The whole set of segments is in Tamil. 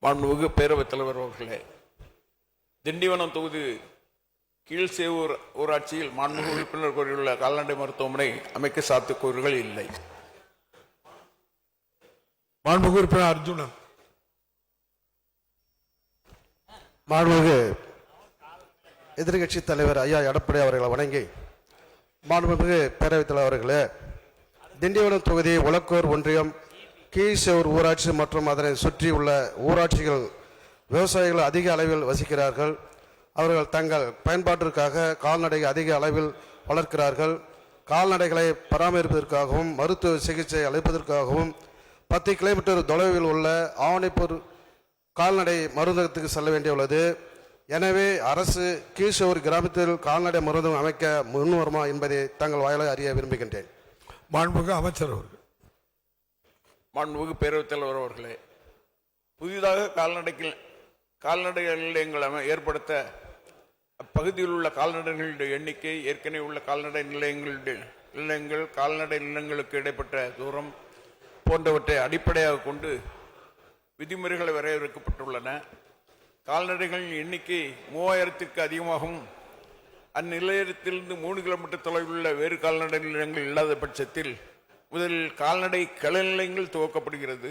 மாண்புமிகு பேரவைத் தலைவர் அவர்களே, திண்டிவனம் தொகுதி கீழ்சேவூர் ஊராட்சியில் மாண்புமிகு உறுப்பினர் கோரியுள்ள கால்நடை மருத்துவமனை அமைக்க சாத்தியக்கூறுகள் இல்லை. மாண்புமிகு உறுப்பினர் அர்ஜுனன். மாண்புமிகு எதிர்கட்சி தலைவர் ஐயா எடப்பாடி அவர்களை வணங்கி, மாண்புமிகு பேரவைத் தலைவர் அவர்களே, திண்டிவனம் தொகுதி உலக்கூர் ஒன்றியம் கீழ்சேவூர் ஊராட்சி மற்றும் அதனை சுற்றியுள்ள ஊராட்சிகள் விவசாயிகள் அதிக அளவில் வசிக்கிறார்கள். அவர்கள் தங்கள் பயன்பாட்டிற்காக கால்நடை அதிக அளவில் வளர்க்கிறார்கள். கால்நடைகளை பராமரிப்பதற்காகவும் மருத்துவ சிகிச்சை அளிப்பதற்காகவும் 10 கிலோமீட்டர் தொலைவில் உள்ள ஆவணிப்பூர் கால்நடை மருந்தகத்துக்கு செல்ல வேண்டியுள்ளது. எனவே அரசு கீழ்சேவூர் கிராமத்தில் கால்நடை மருந்தகம் அமைக்க முன்வருமா என்பதை தங்கள் வாயிலாக அறிய விரும்புகின்றேன். மாண்புமிகு அமைச்சர் அவர்கள். மாண்புமிகு பேரவைத் தலைவர் அவர்களே, புதிதாக கால்நடை நிலையங்கள் ஏற்படுத்த அப்பகுதியில் உள்ள கால்நடைகளுடைய எண்ணிக்கை, ஏற்கனவே உள்ள கால்நடை நிலையங்கள், கால்நடை நிலங்களுக்கு இடைப்பட்ட தூரம் போன்றவற்றை அடிப்படையாக கொண்டு விதிமுறைகள் வரையறுக்கப்பட்டுள்ளன. கால்நடைகளின் எண்ணிக்கை 3000க்கு அதிகமாகவும் அந்நிலையத்திலிருந்து 3 கிலோமீட்டர் தொலைவில் உள்ள வேறு கால்நடை நிலையங்கள் இல்லாத பட்சத்தில் முதலில் கால்நடை கள நிலையங்கள் துவக்கப்படுகிறது.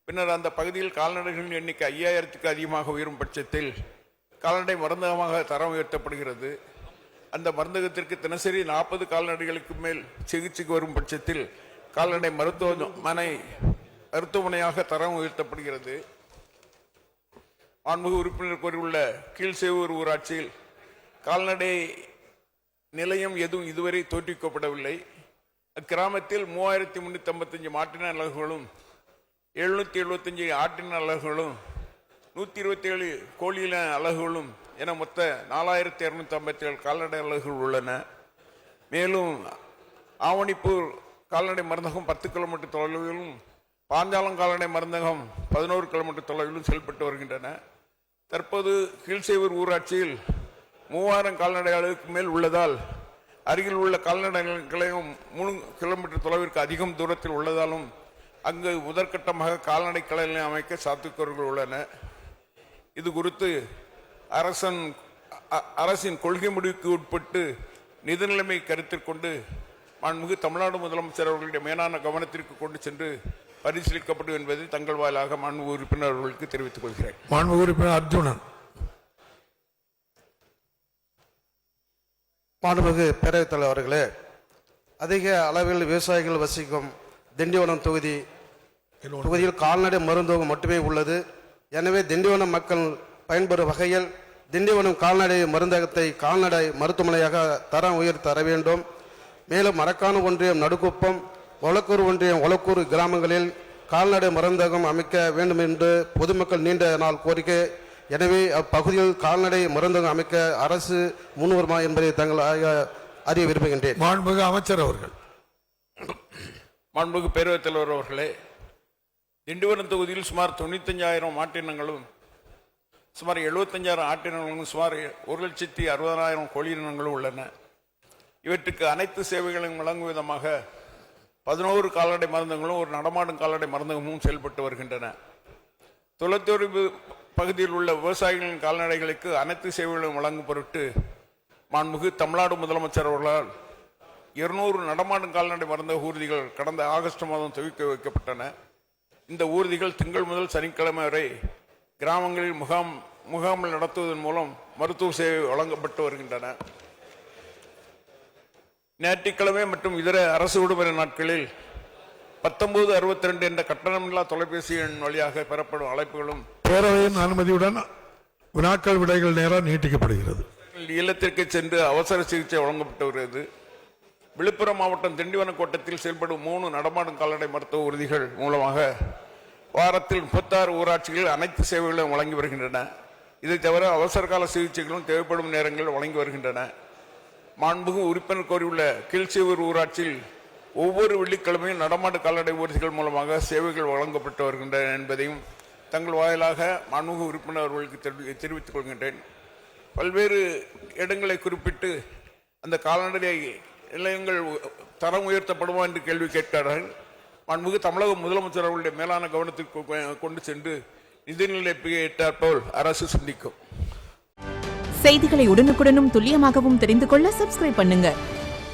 பின்னர் அந்த பகுதியில் கால்நடைகளின் எண்ணிக்கை 5000க்கு அதிகமாக உயரும் பட்சத்தில் கால்நடை மருந்தகமாக தரம் உயர்த்தப்படுகிறது. அந்த மருந்தகத்திற்கு தினசரி 40 கால்நடைகளுக்கு மேல் சிகிச்சைக்கு வரும் பட்சத்தில் கால்நடை மருத்துவமனையாக தரம் உயர்த்தப்படுகிறது. மாண்புமிகு உறுப்பினர் கோரியுள்ள கீழ்சேவூர் ஊராட்சியில் கால்நடை நிலையம் எதுவும் இதுவரை தோற்றுவிக்கப்படவில்லை. அக்கிராமத்தில் 3355 மாட்டின அலகுகளும் 775 ஆட்டின அலகுகளும் 127 கோழியின அலகுகளும் என மொத்த 4257 கால்நடை அலகுகள் உள்ளன. மேலும் ஆவணிப்பூர் கால்நடை மருந்தகம் 10 கிலோமீட்டர் தொலைவிலும், பாஞ்சாலம் கால்நடை மருந்தகம் 11 கிலோமீட்டர் தொலைவிலும் செயல்பட்டு வருகின்றன. தற்போது கீழ்சேவூர் ஊராட்சியில் 3000 கால்நடை அளவுக்கு மேல் உள்ளதால் அருகில் உள்ள கால்நடை நிலையம் 3 கிலோமீட்டர் தொலைவிற்கு அதிகம் தூரத்தில் உள்ளதாலும் அங்கு முதற்கட்டமாக கால்நடை கள நிலையம் அமைக்க சாத்தியக்கூறுகள் உள்ளன. இது குறித்து அரசின் கொள்கை முடிவுக்கு உட்பட்டு நிதி நிலைமை கருத்தில் கொண்டு மாண்புமிகு தமிழ்நாடு முதலமைச்சர் அவர்களுடைய மேலான கவனத்திற்கு கொண்டு சென்று பரிசீலிக்கப்படும் என்பதை தங்கள் வாயிலாக மாண்புமிகு உறுப்பினர் அவர்களுக்கு தெரிவித்துக் கொள்கிறேன். மாண்புமிகு உறுப்பினர் அர்ஜுனன். மாண்புமிகு பேரவைத் தலைவர் அவர்களே, அதிக அளவில் விவசாயிகள் வசிக்கும் திண்டிவனம் தொகுதியில் கால்நடை மருந்தகம் மட்டுமே உள்ளது. எனவே திண்டிவனம் மக்கள் பயன்பெறும் வகையில் திண்டிவனம் கால்நடை மருந்தகத்தை கால்நடை மருத்துவமனையாக தரம் உயர்த்த தர வேண்டும். மேலும் மரக்காணு ஒன்றியம் நடுக்குப்பம், ஒலக்கூர் ஒன்றியம் ஒலக்கூர் கிராமங்களில் கால்நடை மருந்தகம் அமைக்க வேண்டும் என்று பொதுமக்கள் நீண்ட நாள் கோரிக்கை. எனவே அப்பகுதியில் கால்நடை மருந்தகம் அமைக்க அரசு முன்வருமா என்பதை தங்கள் அறிய விரும்புகின்றேன். மாண்புமிகு அமைச்சர் அவர்கள். மாண்புமிகு பேரவைத் தலைவர் அவர்களே, திண்டிவனம் தொகுதியில் சுமார் 95,000 மாட்டினங்களும் சுமார் 75,000 ஆட்டினங்களும் சுமார் 1,60,000 கோழியினங்களும் உள்ளன. இவற்றுக்கு அனைத்து சேவைகளையும் வழங்கும் விதமாக 11 கால்நடை மருந்தகங்களும் ஒரு நடமாடும் கால்நடை மருந்தகமும் செயல்பட்டு வருகின்றன. தொலைத்தொடர்பு பகுதியில் உள்ள விவசாயிகளின் கால்நடைகளுக்கு அனைத்து சேவைகளையும் வழங்கும் பொருட்டு மாண்புமிகு தமிழ்நாடு முதலமைச்சர் அவர்களால் 200 நடமாடும் கால்நடை மருந்தக ஊர்திகள் கடந்த ஆகஸ்ட் மாதம் துவக்கி வைக்கப்பட்டன. இந்த ஊர்திகள் திங்கள் முதல் சனிக்கிழமை வரை கிராமங்களில் முகாமில் நடத்துவதன் மூலம் மருத்துவ சேவை வழங்கப்பட்டு வருகின்றன. ஞாயிற்றுக்கிழமை மற்றும் இதர அரசு விடுமுறை நாட்களில் 1962 என்ற கட்டணமில்லா தொலைபேசி எண் வழியாக பெறப்படும் அழைப்புகளும் பேரவையின் அனுமதியுடன் வினாக்கள் விடைகள் நேரம் நீட்டிக்கப்படுகிறது. இல்லத்திற்கு சென்று அவசர சிகிச்சை வழங்கப்பட்டு வருகிறது. விழுப்புரம் மாவட்டம் திண்டிவனம் கோட்டத்தில் செயல்படும் 3 நடமாடும் கால்நடை மருத்துவ ஊர்திகள் மூலமாக வாரத்தில் 36 ஊராட்சிகளில் அனைத்து சேவைகளும் வழங்கி வருகின்றன. இதை தவிர அவசர கால சிகிச்சைகளும் தேவைப்படும் நேரங்களில் வழங்கி வருகின்றன. மாண்புமிகு உறுப்பினர் கோரியுள்ள கீழ்சேவூர் ஊராட்சியில் ஒவ்வொரு வெள்ளிக்கிழமையும் நடமாடு கால்நடை ஊர்திகள் மூலமாக சேவைகள் வழங்கப்பட்டு வருகின்றன என்பதையும் தங்கள் வாயிலாக மாண்புமிகு உறுப்பினர் அவர்களுக்கு தெரிவித்துக் கொள்கின்றேன். பல்வேறு இடங்களை குறிப்பிட்டு அந்த கால்நடை நிலையங்கள் தரம் உயர்த்தப்படுமா என்று கேள்வி கேட்கிறார்கள். மாண்புமிகு தமிழக முதலமைச்சர் அவர்களுடைய மேலான கவனத்திற்கு கொண்டு சென்று நிதிநிலைக்கு ஏற்றாற்போல் அரசு சிந்திக்கும். செய்திகளை உடனுக்குடனும் துல்லியமாகவும் தெரிந்து கொள்ள சப்ஸ்கிரைப் பண்ணுங்க.